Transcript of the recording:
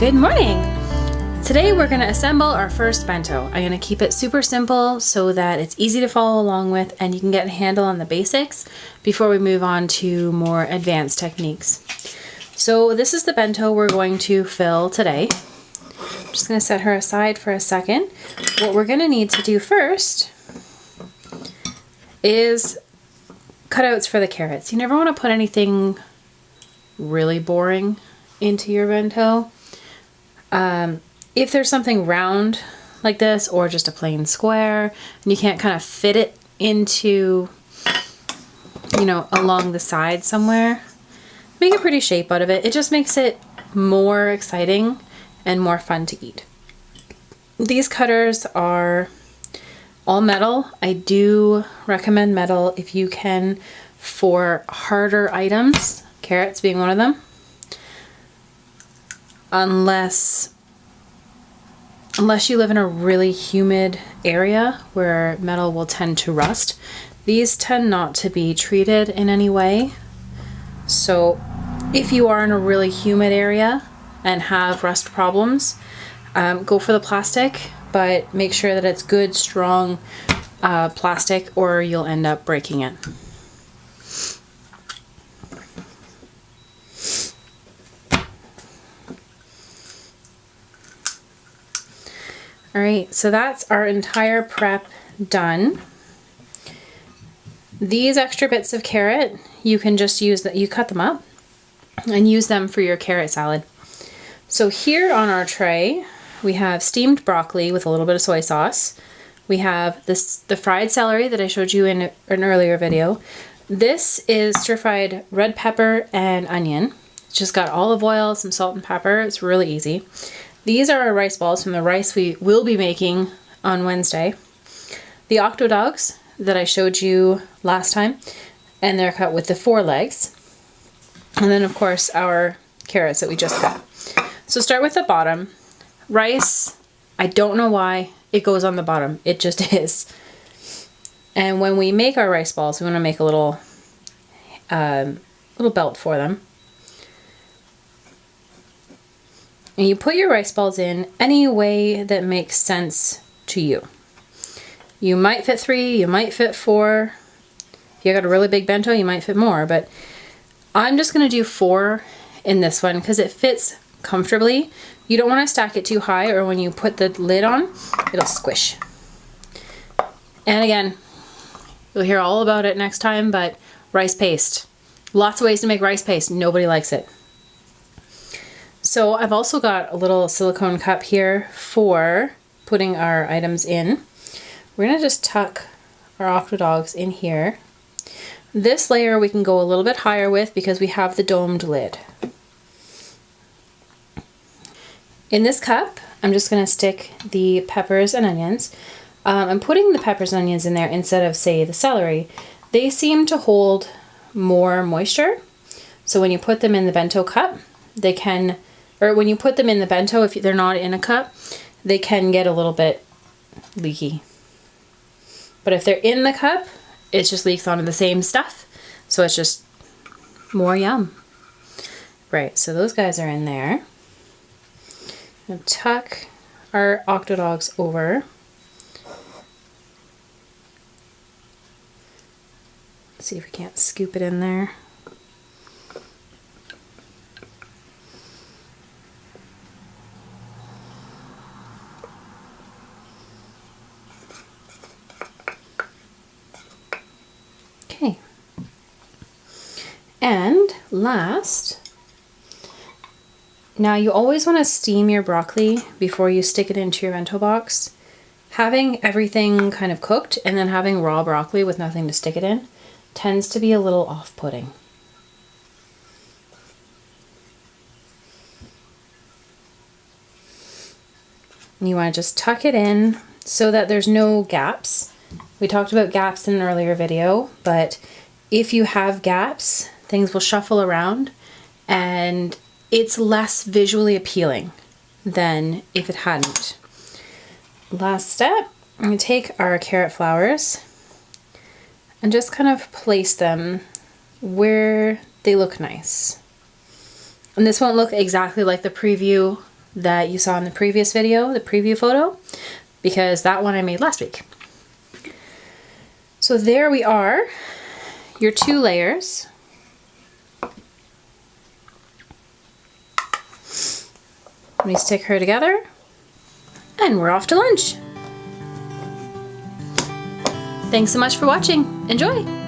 Good morning! Today we're going to assemble our first bento. I'm going to keep it super simple so that it's easy to follow along with and you can get a handle on the basics before we move on to more advanced techniques. So this is the bento we're going to fill today. I'm just going to set her aside for a second. What we're going to need to do first is cutouts for the carrots. You never want to put anything really boring into your bento. If there's something round like this or just a plain square and you can't kind of fit it into, you know, along the side somewhere, make a pretty shape out of it. It just makes it more exciting and more fun to eat. These cutters are all metal. I do recommend metal if you can for harder items, carrots being one of them. Unless you live in a really humid area where metal will tend to rust. These tend not to be treated in any way. So if you are in a really humid area and have rust problems, go for the plastic, but make sure that it's good, strong plastic or you'll end up breaking it. Alright, so that's our entire prep done. These extra bits of carrot, you can just use that, you cut them up and use them for your carrot salad. So here on our tray, we have steamed broccoli with a little bit of soy sauce. We have the fried celery that I showed you in an earlier video. This is stir-fried red pepper and onion. It's just got olive oil, some salt and pepper. It's really easy. These are our rice balls from the rice we will be making on Wednesday. The octo dogs that I showed you last time, and they're cut with the 4 legs. And then of course our carrots that we just cut. So start with the bottom. Rice, I don't know why it goes on the bottom. It just is. And when we make our rice balls, we want to make a little belt for them. And you put your rice balls in any way that makes sense to you. You might fit 3, you might fit 4. If you got a really big bento, you might fit more, but I'm just going to do 4 in this one because it fits comfortably. You don't want to stack it too high or when you put the lid on, it'll squish. And again, you'll hear all about it next time, but rice paste. Lots of ways to make rice paste. Nobody likes it. So I've also got a little silicone cup here for putting our items in. We're going to just tuck our octo dogs in here. This layer we can go a little bit higher with because we have the domed lid. In this cup, I'm just going to stick the peppers and onions. I'm putting the peppers and onions in there instead of, say, the celery. They seem to hold more moisture. So when you put them in the bento cup, they can, or when you put them in the bento, if they're not in a cup, they can get a little bit leaky. But if they're in the cup, it just leaks onto the same stuff. So it's just more yum. Right, so those guys are in there. Now tuck our octo dogs over. Let's see if we can't scoop it in there. Okay. And last, now you always want to steam your broccoli before you stick it into your bento box. Having everything kind of cooked and then having raw broccoli with nothing to stick it in tends to be a little off-putting. You want to just tuck it in so that there's no gaps. We talked about gaps in an earlier video, but if you have gaps, things will shuffle around and it's less visually appealing than if it hadn't. Last step, I'm going to take our carrot flowers and just kind of place them where they look nice. And this won't look exactly like the preview that you saw in the previous video, the preview photo, because that one I made last week. So there we are, your 2 layers. Let me stick her together, and we're off to lunch. Thanks so much for watching. Enjoy!